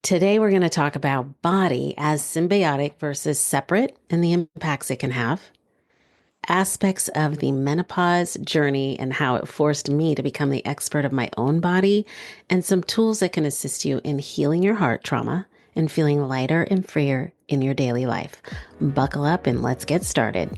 Today, we're going to talk about body as symbiotic versus separate and the impacts it can have, aspects of the menopause journey and how it forced me to become the expert of my own body, and some tools that can assist you in healing your heart trauma and feeling lighter and freer in your daily life. Buckle up and let's get started.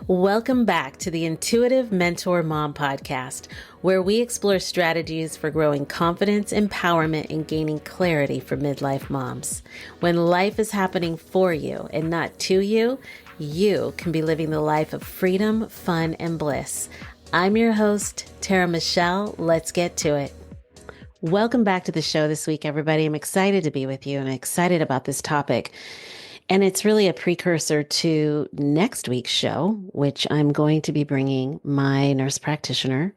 Welcome back to the Intuitive Mentor Mom podcast, where we explore strategies for growing confidence, empowerment, and gaining clarity for midlife moms. When life is happening for you and not to you, you can be living the life of freedom, fun, and bliss. I'm your host, Tara Michelle. Let's get to it. Welcome back to the show this week, everybody. I'm excited to be with you and excited about this topic. And it's really a precursor to next week's show, which I'm going to be bringing my nurse practitioner,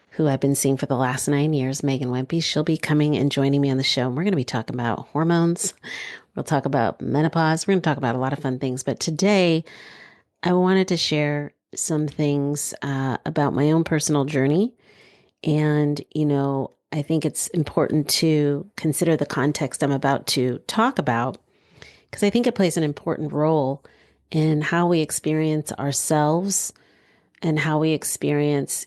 who I've been seeing for the last 9 years, Meagan Wempe. She'll be coming and joining me on the show. And we're going to be talking about hormones. We'll talk about menopause. We're going to talk about a lot of fun things. But today, I wanted to share some things about my own personal journey. And, I think it's important to consider the context I'm about to talk about, because I think it plays an important role in how we experience ourselves and how we experience,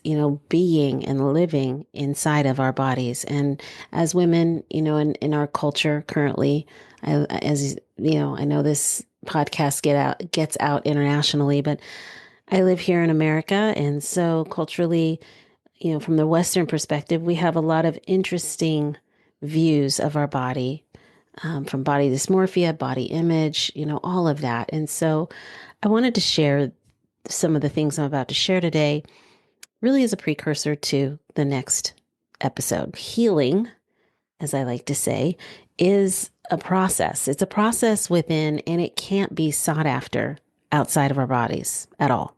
being and living inside of our bodies. And as women, in our culture currently, I know this podcast gets out internationally, but I live here in America. And so culturally, from the Western perspective, we have a lot of interesting views of our body, from body dysmorphia, body image, all of that. And so I wanted to share some of the things I'm about to share today, really as a precursor to the next episode. Healing, as I like to say, is a process. It's a process within, and it can't be sought after outside of our bodies at all.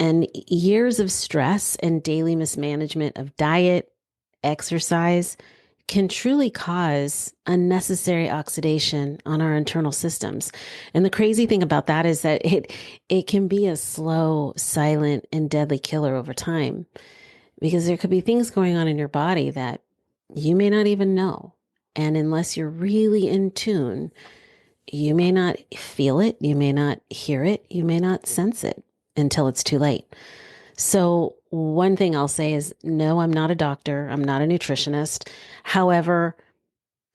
And years of stress and daily mismanagement of diet, exercise, can truly cause unnecessary oxidation on our internal systems. And the crazy thing about that is that it can be a slow, silent, and deadly killer over time, because there could be things going on in your body that you may not even know. And unless you're really in tune, you may not feel it, you may not hear it, you may not sense it until it's too late. So one thing I'll say is, no, I'm not a doctor. I'm not a nutritionist. However,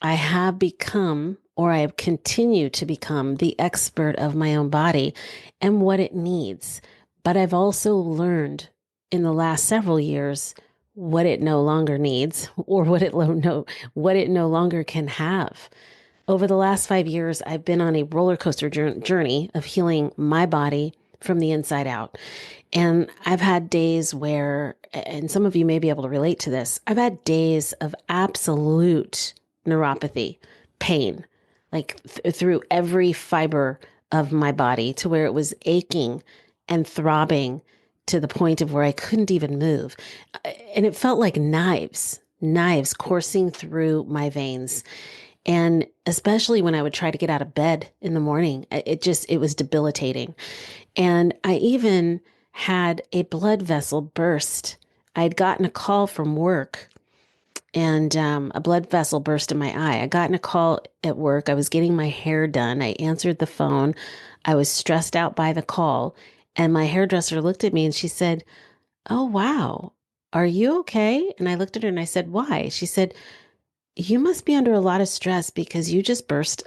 I have become, or I have continued to become, the expert of my own body and what it needs. But I've also learned in the last several years what it no longer needs, or what it no longer can have. Over the last 5 years, I've been on a roller coaster journey of healing my body from the inside out. And I've had days where, and some of you may be able to relate to this, I've had days of absolute neuropathy, pain, like through every fiber of my body, to where it was aching and throbbing to the point of where I couldn't even move. And it felt like knives coursing through my veins. And especially when I would try to get out of bed in the morning, it was debilitating. And I even had a blood vessel burst. I'd gotten a call from work, and a blood vessel burst in my eye. I gotten a call at work. I was getting my hair done. I answered the phone. I was stressed out by the call. And my hairdresser looked at me and she said, "Oh, wow. Are you okay?" And I looked at her and I said, "Why?" She said, "You must be under a lot of stress because you just burst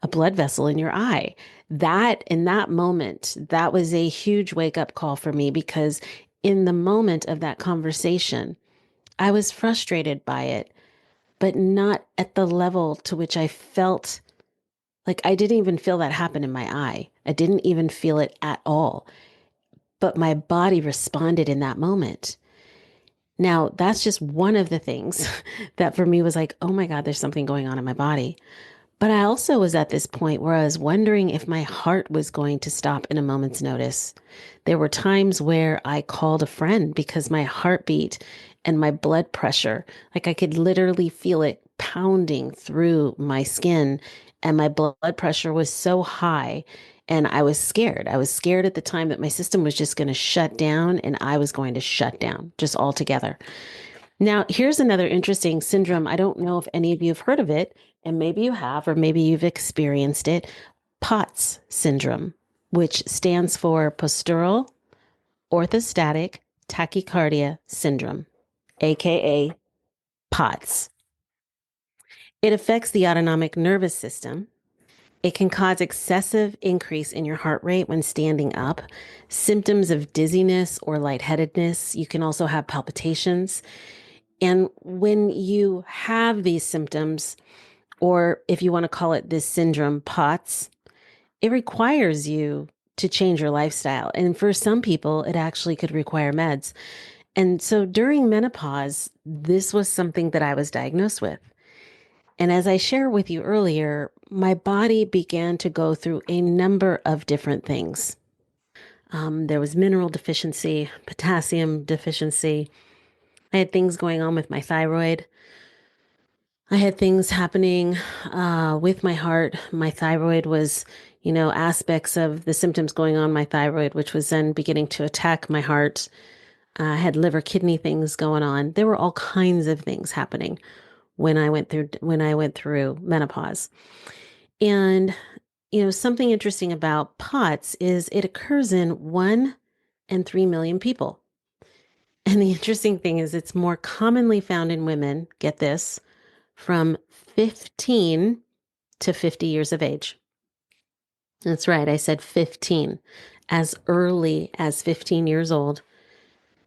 a blood vessel in your eye." That, in that moment, that was a huge wake up call for me, because in the moment of that conversation, I was frustrated by it, but not at the level to which I felt like I didn't even feel that happen in my eye. I didn't even feel it at all. But my body responded in that moment. Now, that's just one of the things that for me was like, oh my God, there's something going on in my body. But I also was at this point where I was wondering if my heart was going to stop in a moment's notice. There were times where I called a friend because my heartbeat and my blood pressure, like I could literally feel it pounding through my skin, and my blood pressure was so high. And I was scared. I was scared at the time that my system was just going to shut down, and I was going to shut down just altogether. Now, here's another interesting syndrome. I don't know if any of you have heard of it, and maybe you have, or maybe you've experienced it, POTS syndrome, which stands for postural orthostatic tachycardia syndrome, aka POTS. It affects the autonomic nervous system. It can cause excessive increase in your heart rate when standing up, symptoms of dizziness or lightheadedness. You can also have palpitations. And when you have these symptoms, or if you want to call it this syndrome, POTS, it requires you to change your lifestyle. And for some people, it actually could require meds. And so during menopause, this was something that I was diagnosed with. And as I shared with you earlier, my body began to go through a number of different things. There was mineral deficiency, potassium deficiency. I had things going on with my thyroid. I had things happening with my heart. My thyroid was, aspects of the symptoms going on my thyroid, which was then beginning to attack my heart. I had liver kidney things going on. There were all kinds of things happening when I went through menopause. And something interesting about POTS is it occurs in 1 in 3 million people. And the interesting thing is it's more commonly found in women, get this, from 15 to 50 years of age. That's right, I said 15, as early as 15 years old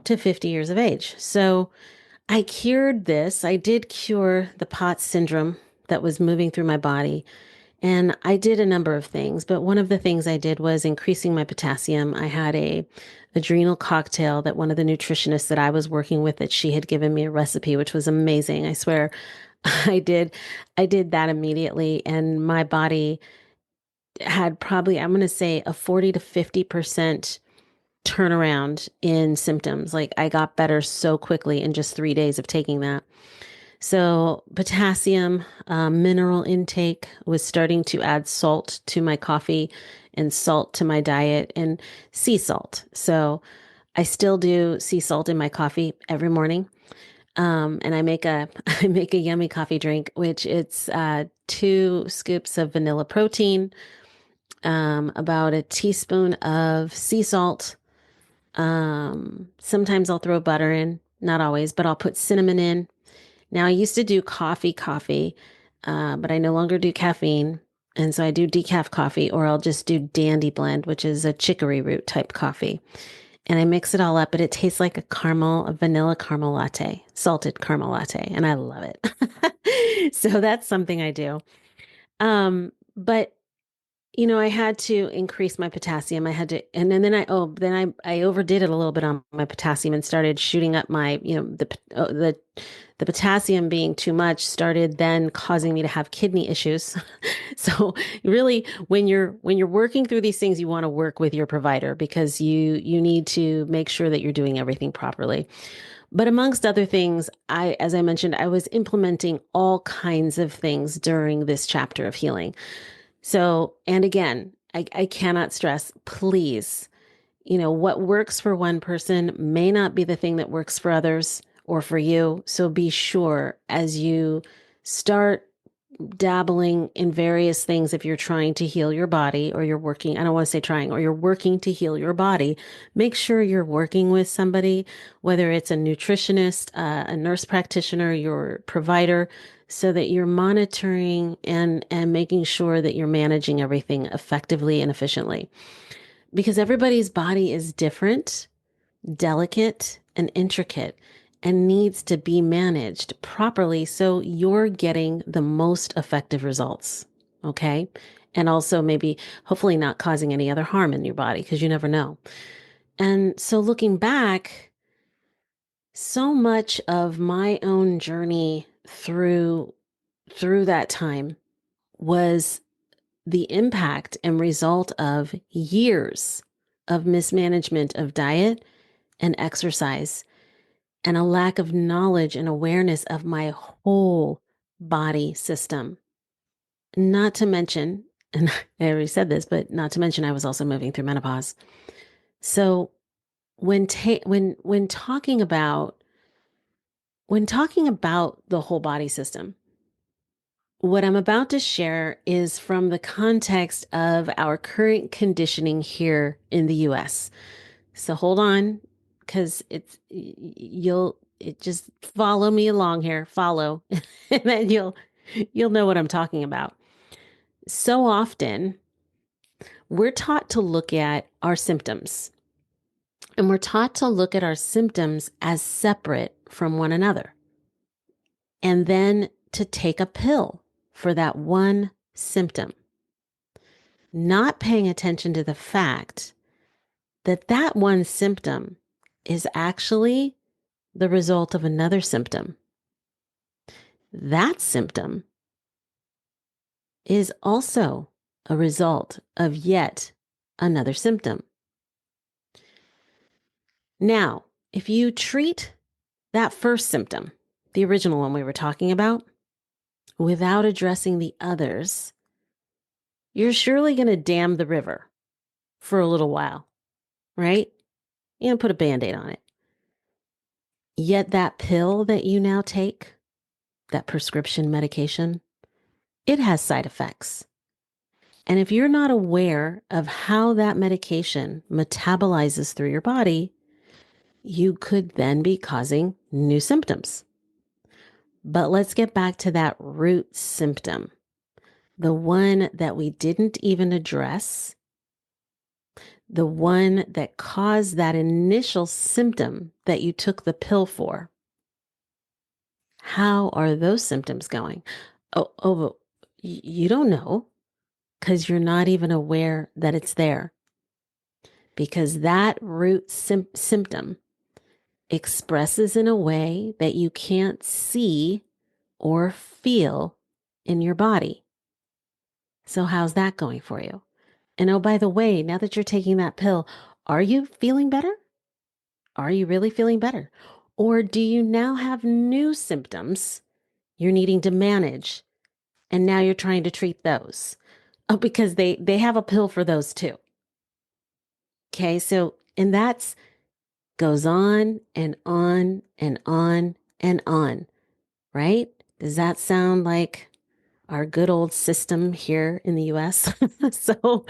to 50 years of age. So I cured this. I did cure the POTS syndrome that was moving through my body. And I did a number of things, but one of the things I did was increasing my potassium. I had a adrenal cocktail that one of the nutritionists that I was working with, that she had given me a recipe, which was amazing. I swear I did that immediately, and my body had probably, I'm going to say, a 40 to 50% turnaround in symptoms. Like, I got better so quickly in just 3 days of taking that. So potassium, mineral intake, was starting to add salt to my coffee and salt to my diet, and sea salt. So I still do sea salt in my coffee every morning. And I make a I make a yummy coffee drink, which it's 2 scoops of vanilla protein, about a teaspoon of sea salt. Sometimes I'll throw butter in, not always, but I'll put cinnamon in. Now, I used to do coffee, but I no longer do caffeine. And so I do decaf coffee, or I'll just do Dandy Blend, which is a chicory root type coffee. And I mix it all up, but it tastes like a vanilla caramel latte, salted caramel latte. And I love it. So that's something I do. But I had to increase my potassium. I had to, and then I overdid it a little bit on my potassium and started shooting up my, the potassium being too much started then causing me to have kidney issues. So really, when you're working through these things, you want to work with your provider, because you need to make sure that you're doing everything properly. But amongst other things, as I mentioned, I was implementing all kinds of things during this chapter of healing. So, and again, I cannot stress, please, what works for one person may not be the thing that works for others or for you. So be sure, as you start dabbling in various things, if you're trying to heal your body, or you're working, I don't want to say trying, or you're working to heal your body, make sure you're working with somebody, whether it's a nutritionist, a nurse practitioner, your provider, so that you're monitoring and making sure that you're managing everything effectively and efficiently. Because everybody's body is different, delicate, and intricate, and needs to be managed properly so you're getting the most effective results. Okay. And also, maybe, hopefully, not causing any other harm in your body, because you never know. And so, looking back, so much of my own journey through that time was the impact and result of years of mismanagement of diet and exercise, and a lack of knowledge and awareness of my whole body system. Not to mention, and I already said this, but not to mention, I was also moving through menopause. So when talking about the whole body system, What I'm about to share is from the context of our current conditioning here in the US. So hold on, because it just follow me along here, follow, and then you'll know what I'm talking about. So often we're taught to look at our symptoms, and we're taught to look at our symptoms as separate from one another, and then to take a pill for that one symptom, not paying attention to the fact that that one symptom is actually the result of another symptom. That symptom is also a result of yet another symptom. Now, if you treat that first symptom, the original one we were talking about, without addressing the others, you're surely going to dam the river for a little while, right? And put a band-aid on it. Yet that pill that you now take, that prescription medication, it has side effects. And if you're not aware of how that medication metabolizes through your body, you could then be causing new symptoms. But let's get back to that root symptom, the one that we didn't even address, the one that caused that initial symptom that you took the pill for. How are those symptoms going? Oh, you don't know because you're not even aware that it's there. Because that root symptom expresses in a way that you can't see or feel in your body. So, how's that going for you? And oh, by the way, now that you're taking that pill, are you feeling better? Are you really feeling better? Or do you now have new symptoms you're needing to manage? And now you're trying to treat those. Oh, because they have a pill for those too. Okay. So, and that's goes on and on and on and on, right? Does that sound like our good old system here in the US? So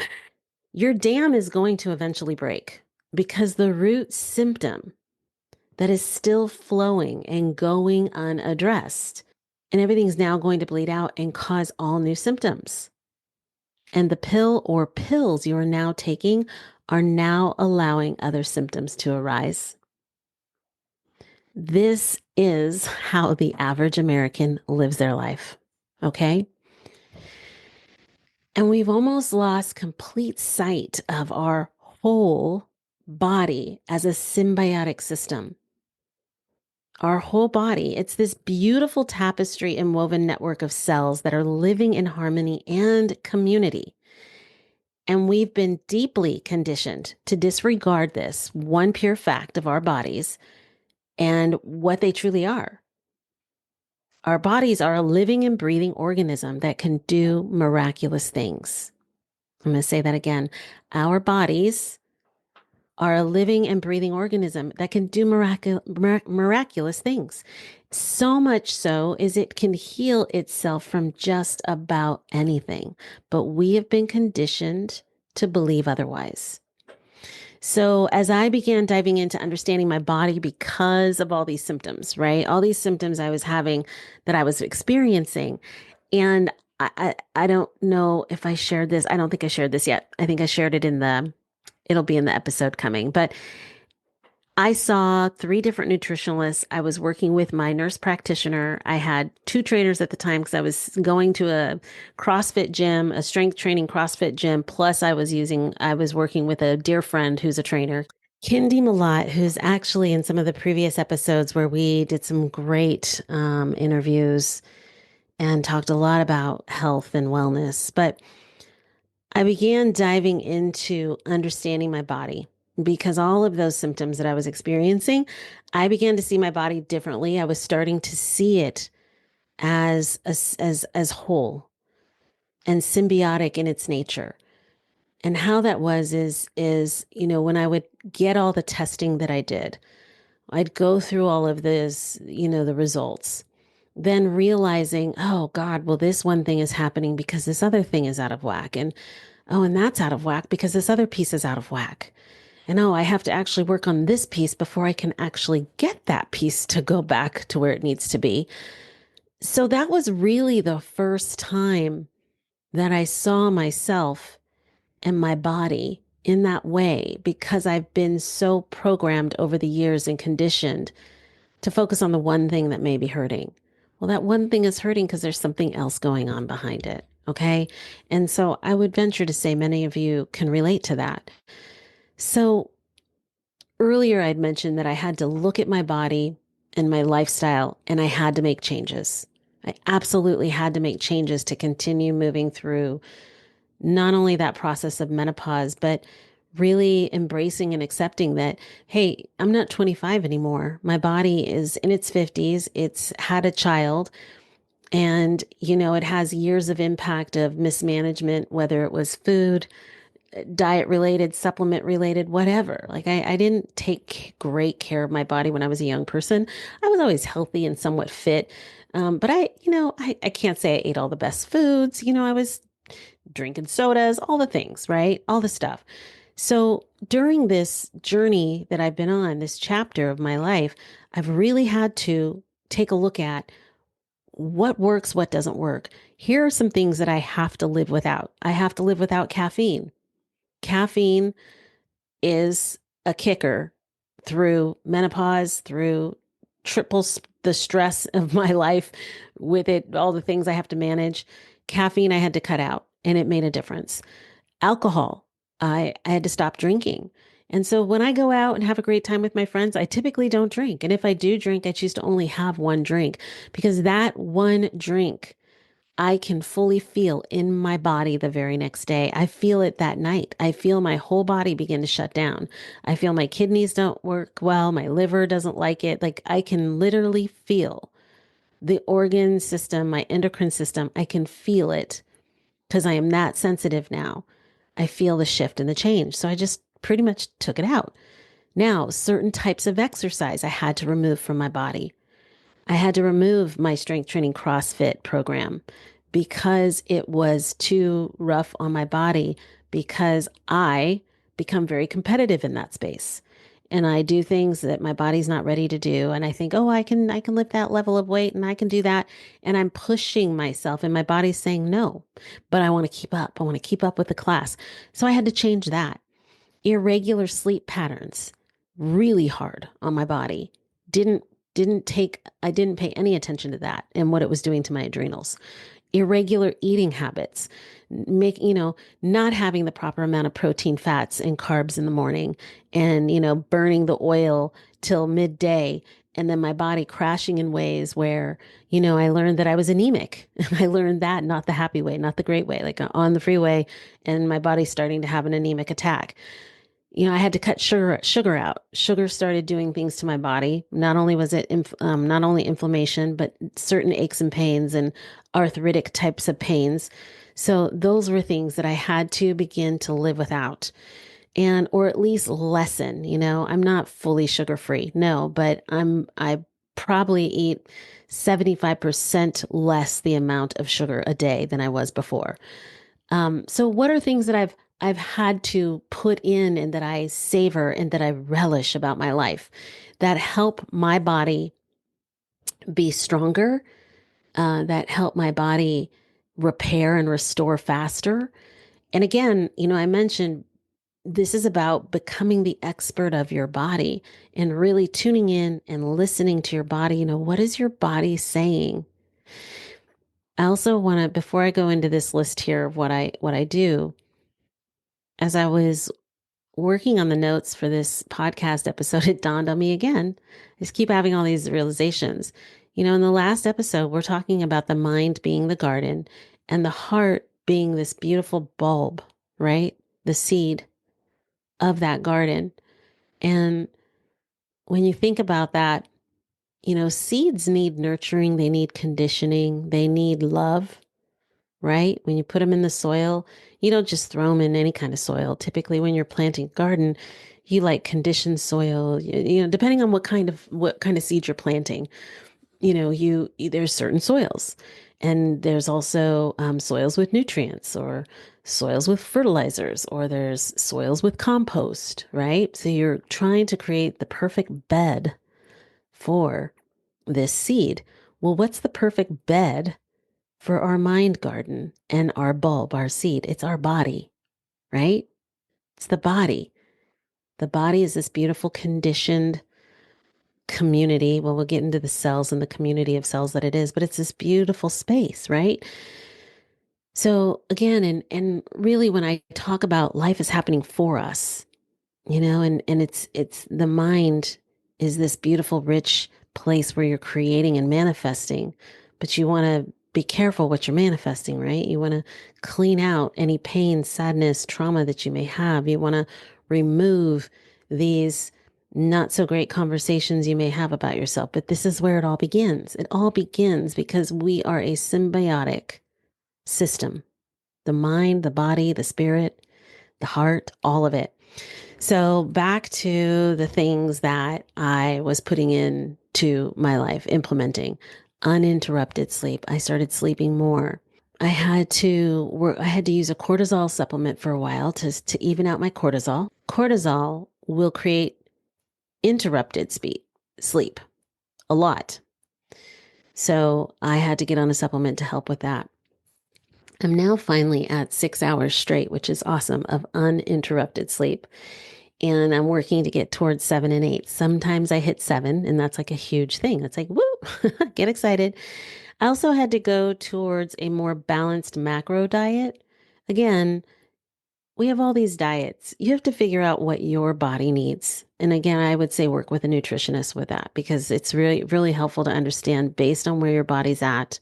your dam is going to eventually break because the root symptom that is still flowing and going unaddressed, and everything's now going to bleed out and cause all new symptoms. And the pill or pills you are now taking are now allowing other symptoms to arise. This is how the average American lives their life. Okay. And we've almost lost complete sight of our whole body as a symbiotic system. Our whole body, it's this beautiful tapestry and woven network of cells that are living in harmony and community. And we've been deeply conditioned to disregard this one pure fact of our bodies and what they truly are. Our bodies are a living and breathing organism that can do miraculous things. I'm going to say that again. Our bodies are a living and breathing organism that can do miraculous things. So much so is it can heal itself from just about anything. But we have been conditioned to believe otherwise. So as I began diving into understanding my body because of all these symptoms, right? All these symptoms I was having that I was experiencing. And I don't know if I shared this. I don't think I shared this yet. I think I shared it it'll be in the episode coming. But I saw 3 different nutritionalists. I was working with my nurse practitioner. I had 2 trainers at the time because I was going to a CrossFit gym, a strength training CrossFit gym. Plus I was working with a dear friend who's a trainer, Kindy Malott, who's actually in some of the previous episodes where we did some great interviews and talked a lot about health and wellness. But I began diving into understanding my body because all of those symptoms that I was experiencing, I began to see my body differently. I was starting to see it as whole and symbiotic in its nature. And how that was is, when I would get all the testing that I did, I'd go through all of this, the results. then realizing, oh God, well, this one thing is happening because this other thing is out of whack. And oh, and that's out of whack because this other piece is out of whack. And oh, I have to actually work on this piece before I can actually get that piece to go back to where it needs to be. So that was really the first time that I saw myself and my body in that way because I've been so programmed over the years and conditioned to focus on the one thing that may be hurting. Well, that one thing is hurting because there's something else going on behind it. Okay. And so I would venture to say many of you can relate to that. So earlier, I'd mentioned that I had to look at my body and my lifestyle, and I had to make changes. I absolutely had to make changes to continue moving through not only that process of menopause, but really embracing and accepting that, hey, I'm not 25 anymore. My body is in its 50s. It's had a child. And, it has years of impact of mismanagement, whether it was food, diet related, supplement related, whatever. Like I didn't take great care of my body when I was a young person. I was always healthy and somewhat fit. But I can't say I ate all the best foods. I was drinking sodas, all the things, right? All the stuff. So during this journey that I've been on, this chapter of my life, I've really had to take a look at what works, what doesn't work. Here are some things that I have to live without. I have to live without caffeine. Caffeine is a kicker through menopause, through the stress of my life with it, all the things I have to manage. Caffeine I had to cut out, and it made a difference. Alcohol, I had to stop drinking. And so when I go out and have a great time with my friends, I typically don't drink. And if I do drink, I choose to only have one drink because that one drink I can fully feel in my body the very next day. I feel it that night. I feel my whole body begin to shut down. I feel my kidneys don't work well. My liver doesn't like it. Like I can literally feel the organ system, my endocrine system. I can feel it because I am that sensitive now. I feel the shift and the change. So I just pretty much took it out. Now, certain types of exercise I had to remove from my body. I had to remove my strength training CrossFit program because it was too rough on my body because I become very competitive in that space. And I do things that my body's not ready to do. And I think, oh, I can lift that level of weight and I can do that. And I'm pushing myself and my body's saying no, but I want to keep up. I want to keep up with the class. So I had to change that. Irregular sleep patterns, really hard on my body. Didn't I didn't pay any attention to that and what it was doing to my adrenals. Irregular eating habits, not having the proper amount of protein, fats, and carbs in the morning and, burning the oil till midday. And then my body crashing in ways where, I learned that I was anemic. And I learned that not the happy way, not the great way, like on the freeway and my body's starting to have an anemic attack. I had to cut sugar out. Sugar started doing things to my body. Not only was it not only inflammation, but certain aches and pains and arthritic types of pains. So those were things that I had to begin to live without and or at least lessen. I'm not fully sugar free. No, but I probably eat 75% less the amount of sugar a day than I was before. So what are things that I've had to put in and that I savor and that I relish about my life that help my body be stronger, that help my body repair and restore faster? And again, I mentioned this is about becoming the expert of your body and really tuning in and listening to your body. What is your body saying? I also want to, before I go into this list here of what I do, as I was working on the notes for this podcast episode, it dawned on me again. I just keep having all these realizations. In the last episode, we're talking about the mind being the garden and the heart being this beautiful bulb, right? The seed of that garden. And when you think about that, seeds need nurturing, they need conditioning, they need love, right? When you put them in the soil, you don't just throw them in any kind of soil. Typically, when you're planting a garden, you like conditioned soil, depending on what kind of seed you're planting. there's certain soils, and there's also soils with nutrients, or soils with fertilizers, or there's soils with compost, right? So you're trying to create the perfect bed for this seed. Well, what's the perfect bed for our mind garden and our bulb, our seed? It's our body, right? It's the body. The body is this beautiful conditioned community. Well, we'll get into the cells and the community of cells that it is, but it's this beautiful space, right? So again, and really when I talk about life is happening for us, and it's the mind is this beautiful, rich place where you're creating and manifesting, but you want to be careful what you're manifesting, right? You want to clean out any pain, sadness, trauma that you may have. You want to remove these not so great conversations you may have about yourself. But this is where it all begins. It all begins because we are a symbiotic system: the mind, the body, the spirit, the heart, all of it. So back to the things that I was putting into my life, implementing uninterrupted sleep. I started sleeping more. I had to use a cortisol supplement for a while to even out my cortisol. Cortisol will create interrupted sleep a lot. So I had to get on a supplement to help with that. I'm now finally at 6 hours straight, which is awesome, of uninterrupted sleep. And I'm working to get towards 7 and 8. Sometimes I hit 7, and that's like a huge thing. It's like, woo, get excited. I also had to go towards a more balanced macro diet. Again, we have all these diets. You have to figure out what your body needs. And again, I would say work with a nutritionist with that, because it's really, really helpful to understand based on where your body's at.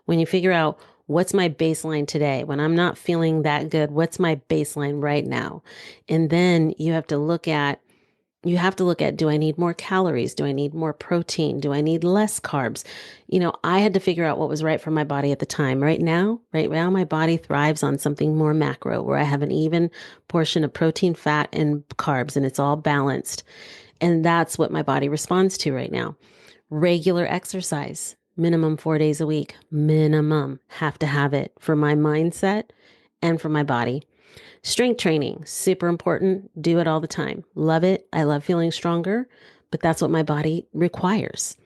When you figure out what's my baseline today, when I'm not feeling that good, what's my baseline right now? And then you have to look at, do I need more calories? Do I need more protein? Do I need less carbs? I had to figure out what was right for my body at the time. Right now, my body thrives on something more macro, where I have an even portion of protein, fat, and carbs, and it's all balanced. And that's what my body responds to right now. Regular exercise, minimum 4 days a week, minimum, have to have it for my mindset and for my body. Strength training, super important. Do it all the time. Love it. I love feeling stronger, but that's what my body requires.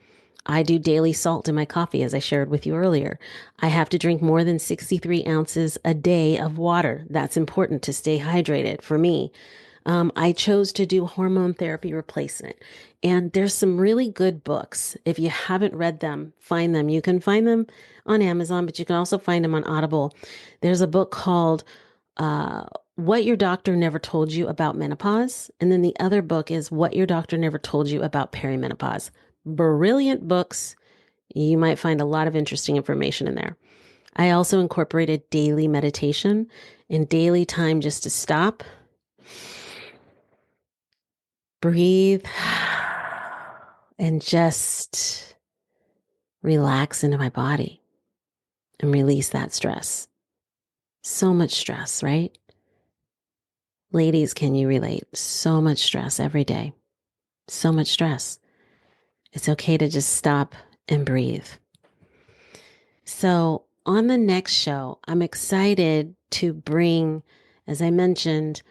I do daily salt in my coffee, as I shared with you earlier. I have to drink more than 63 ounces a day of water. That's important to stay hydrated for me. I chose to do hormone therapy replacement. And there's some really good books. If you haven't read them, find them. You can find them on Amazon, but you can also find them on Audible. There's a book called uh, What Your Doctor Never Told You About Menopause. And then the other book is What Your Doctor Never Told You About Perimenopause. Brilliant books. You might find a lot of interesting information in there. I also incorporated daily meditation and daily time just to stop, breathe, and just relax into my body and release that stress. So much stress, right? Ladies, can you relate? So much stress every day. So much stress. It's okay to just stop and breathe. So, on the next show, I'm excited to bring, as I mentioned,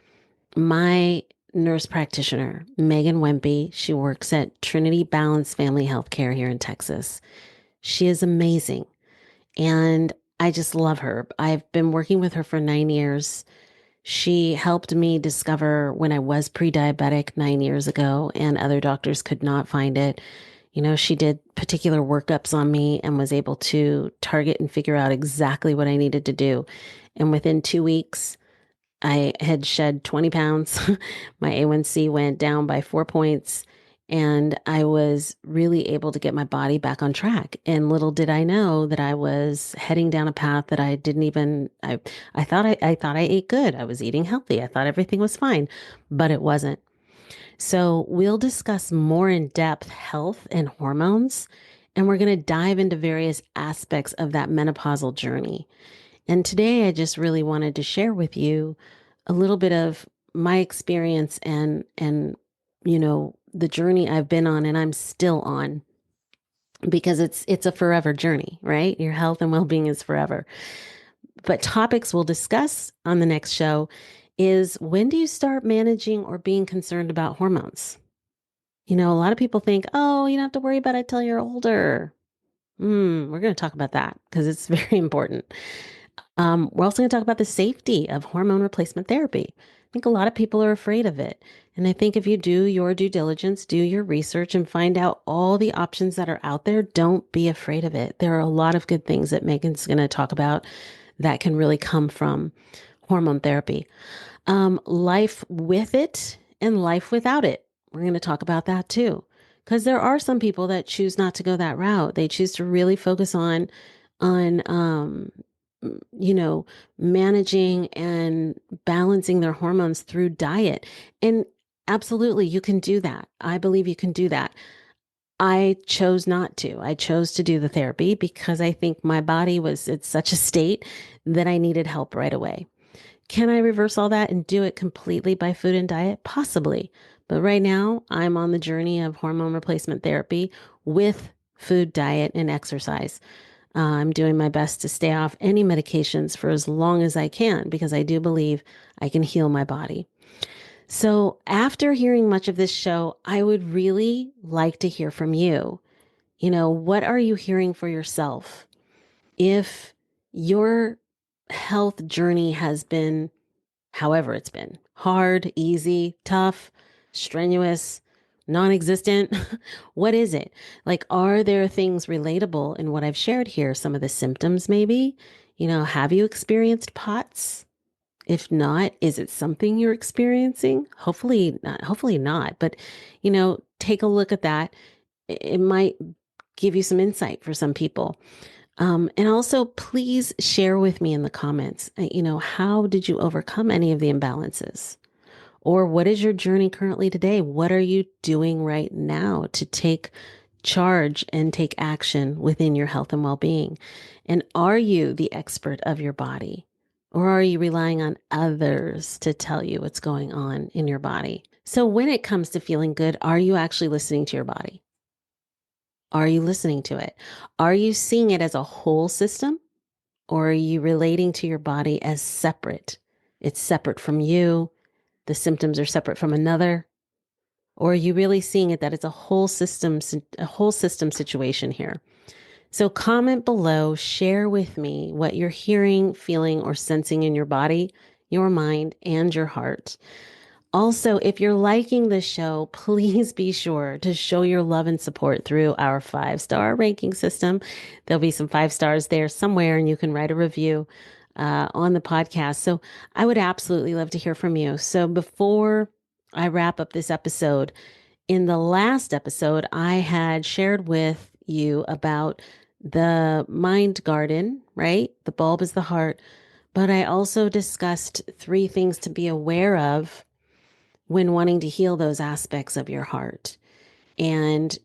my nurse practitioner, Meagan Wempe. She works at Trinity Balance Family Healthcare here in Texas. She is amazing. And I just love her. I've been working with her for 9 years. She helped me discover when I was pre-diabetic 9 years ago and other doctors could not find it. She did particular workups on me and was able to target and figure out exactly what I needed to do. And within 2 weeks, I had shed 20 pounds. My A1C went down by 4 points, and I was really able to get my body back on track. And little did I know that I was heading down a path that I didn't even, I thought I ate good. I was eating healthy. I thought everything was fine, but it wasn't. So we'll discuss more in depth health and hormones, and we're going to dive into various aspects of that menopausal journey. And today I just really wanted to share with you a little bit of my experience and the journey I've been on and I'm still on. because it's a forever journey, right? Your health and well-being is forever. But topics we'll discuss on the next show is when do you start managing or being concerned about hormones? A lot of people think, oh, you don't have to worry about it till you're older. We're going to talk about that because it's very important. We're also going to talk about the safety of hormone replacement therapy. I think a lot of people are afraid of it. And I think if you do your due diligence, do your research, and find out all the options that are out there, don't be afraid of it. There are a lot of good things that Megan's going to talk about that can really come from hormone therapy. Life with it and life without it. We're going to talk about that too. Because there are some people that choose not to go that route. They choose to really focus on you know, managing and balancing their hormones through diet. And absolutely, you can do that. I believe you can do that. I chose not to. I chose to do the therapy because I think my body was at such a state that I needed help right away. Can I reverse all that and do it completely by food and diet? Possibly. But right now, I'm on the journey of hormone replacement therapy with food, diet, and exercise. I'm doing my best to stay off any medications for as long as I can because I do believe I can heal my body. So, after hearing much of this show, I would really like to hear from you. What are you hearing for yourself? If your health journey has been however it's been hard, easy, tough, strenuous, non existent. What is it? Like, are there things relatable in what I've shared here? Some of the symptoms, maybe? Have you experienced POTS? If not, is it something you're experiencing? Hopefully not. Hopefully not. But, take a look at that. It might give you some insight for some people. And also, please share with me in the comments, how did you overcome any of the imbalances? Or what is your journey currently today? What are you doing right now to take charge and take action within your health and well-being? And are you the expert of your body? Or are you relying on others to tell you what's going on in your body? So when it comes to feeling good, are you actually listening to your body? Are you listening to it? Are you seeing it as a whole system? Or are you relating to your body as separate? It's separate from you. The symptoms are separate from another. Or are you really seeing it that it's a whole system situation here? So comment below, share with me what you're hearing, feeling, or sensing in your body, your mind, and your heart. Also, if you're liking the show, please be sure to show your love and support through our 5-star ranking system. There'll be some 5 stars there somewhere, and you can write a review on the podcast. So I would absolutely love to hear from you. So before I wrap up this episode, in the last episode, I had shared with you about the mind garden, right? The bulb is the heart. But I also discussed 3 things to be aware of when wanting to heal those aspects of your heart. And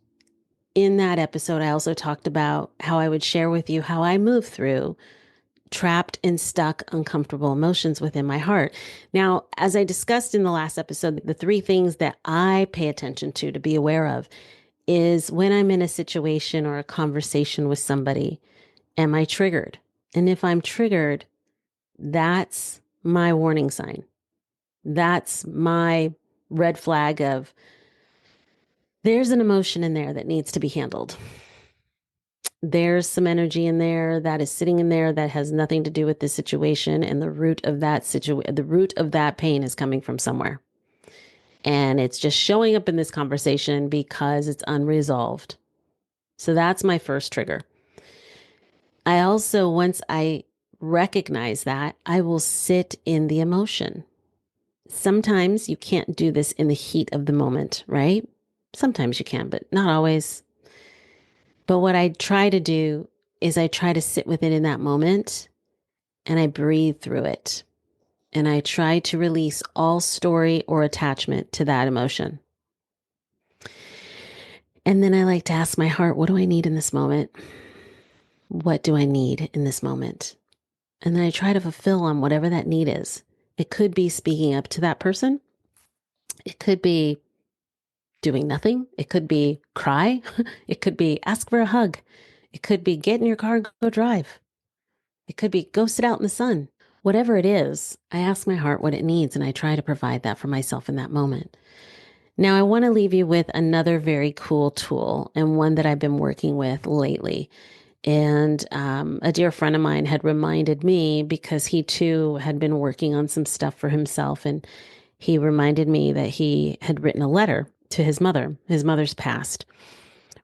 in that episode, I also talked about how I would share with you how I move through trapped and stuck, uncomfortable emotions within my heart. Now, as I discussed in the last episode, the 3 things that I pay attention to be aware of is when I'm in a situation or a conversation with somebody, am I triggered? And if I'm triggered, that's my warning sign. That's my red flag of there's an emotion in there that needs to be handled. There's some energy in there that is sitting in there that has nothing to do with this situation. And the root of that pain is coming from somewhere. And it's just showing up in this conversation because it's unresolved. So that's my first trigger. I also, once I recognize that, I will sit in the emotion. Sometimes you can't do this in the heat of the moment, right? Sometimes you can, but not always. But what I try to do is I try to sit with it in that moment and I breathe through it. And I try to release all story or attachment to that emotion. And then I like to ask my heart, what do I need in this moment? What do I need in this moment? And then I try to fulfill on whatever that need is. It could be speaking up to that person. It could be doing nothing. It could be cry. It could be ask for a hug. It could be get in your car and go drive. It could be go sit out in the sun. Whatever it is, I ask my heart what it needs and I try to provide that for myself in that moment. Now, I want to leave you with another very cool tool and one that I've been working with lately. And a dear friend of mine had reminded me because he too had been working on some stuff for himself. And he reminded me that he had written a letter to his mother. His mother's passed,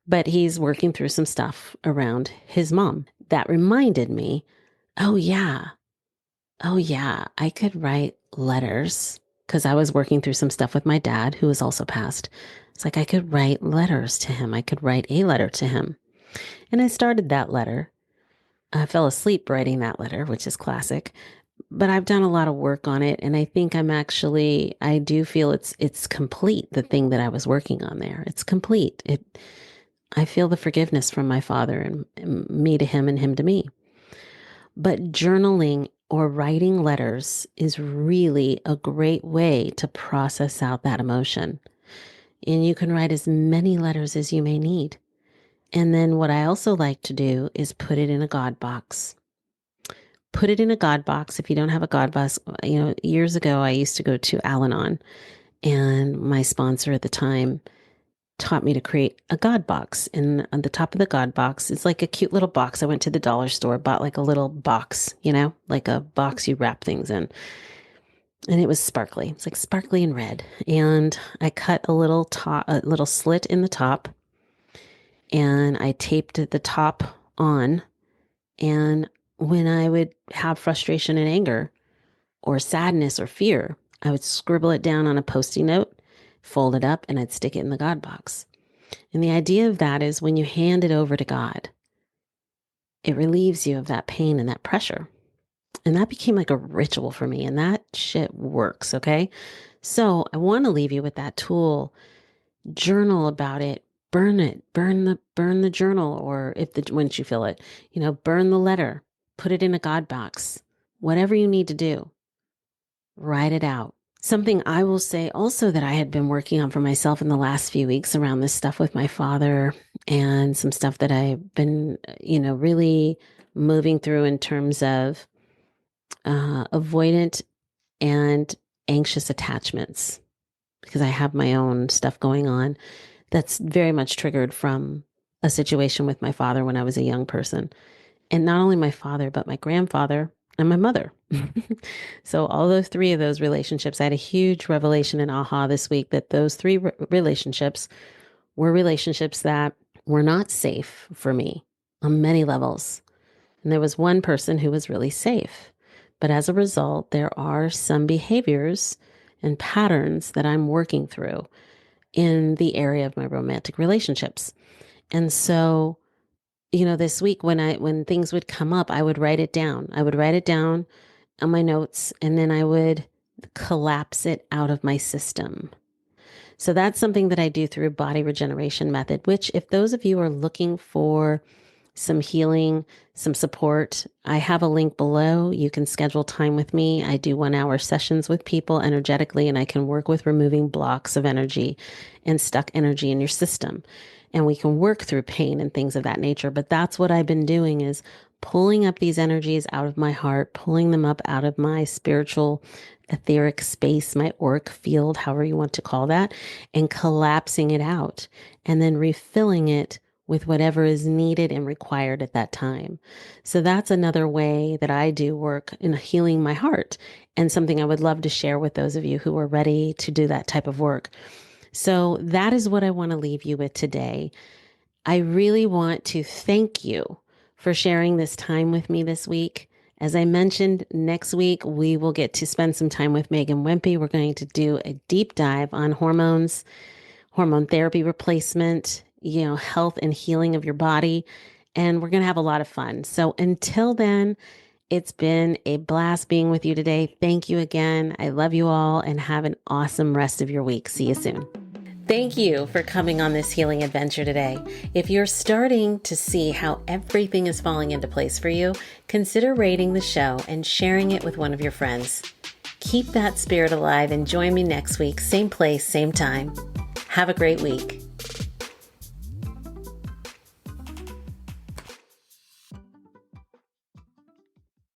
but he's working through some stuff around his mom. That reminded me, oh, yeah. Oh, yeah. I could write letters because I was working through some stuff with my dad, who was also passed. It's like I could write letters to him. I could write a letter to him. And I started that letter. I fell asleep writing that letter, which is classic, but I've done a lot of work on it. And I think I do feel it's complete. The thing that I was working on there, it's complete. I feel the forgiveness from my father and me to him and him to me. But journaling or writing letters is really a great way to process out that emotion. And you can write as many letters as you may need. And then what I also like to do is put it in a God box. Put it in a God box. If you don't have a God box, years ago, I used to go to Al-Anon, and my sponsor at the time taught me to create a God box. And on the top of the God box, it's like a cute little box. I went to the dollar store, bought like a little box, like a box you wrap things in. And it was sparkly. It's like sparkly and red. And I cut a little slit in the top, and I taped the top on. And when I would have frustration and anger or sadness or fear, I would scribble it down on a Post-it note, fold it up, and I'd stick it in the God box. And the idea of that is when you hand it over to God, it relieves you of that pain and that pressure. And that became like a ritual for me, and that shit works, okay? So I want to leave you with that tool. Journal about it. Burn it. Burn the journal, or once you fill it, burn the letter. Put it in a God box. Whatever you need to do, write it out. Something I will say also that I had been working on for myself in the last few weeks around this stuff with my father, and some stuff that I've been, really moving through in terms of avoidant and anxious attachments, because I have my own stuff going on that's very much triggered from a situation with my father when I was a young person. And not only my father, but my grandfather and my mother. So all those three of those relationships, I had a huge revelation and aha this week that those three relationships were relationships that were not safe for me on many levels. And there was one person who was really safe. But as a result, there are some behaviors and patterns that I'm working through in the area of my romantic relationships. And so, this week when things would come up, I would write it down. I would write it down on my notes, and then I would collapse it out of my system. So that's something that I do through body regeneration method, which if those of you are looking for some healing, some support, I have a link below. You can schedule time with me. I do 1-hour sessions with people energetically, and I can work with removing blocks of energy and stuck energy in your system. And we can work through pain and things of that nature. But that's what I've been doing, is pulling up these energies out of my heart, pulling them up out of my spiritual etheric space, my auric field, however you want to call that, and collapsing it out, and then refilling it with whatever is needed and required at that time. So that's another way that I do work in healing my heart, and something I would love to share with those of you who are ready to do that type of work. So that is what I want to leave you with today. I really want to thank you for sharing this time with me this week. As I mentioned, next week, we will get to spend some time with Meagan Wempe. We're going to do a deep dive on hormones, hormone therapy replacement, health and healing of your body. And we're going to have a lot of fun. So until then, it's been a blast being with you today. Thank you again. I love you all, and have an awesome rest of your week. See you soon. Thank you for coming on this healing adventure today. If you're starting to see how everything is falling into place for you, consider rating the show and sharing it with one of your friends. Keep that spirit alive and join me next week, same place, same time. Have a great week.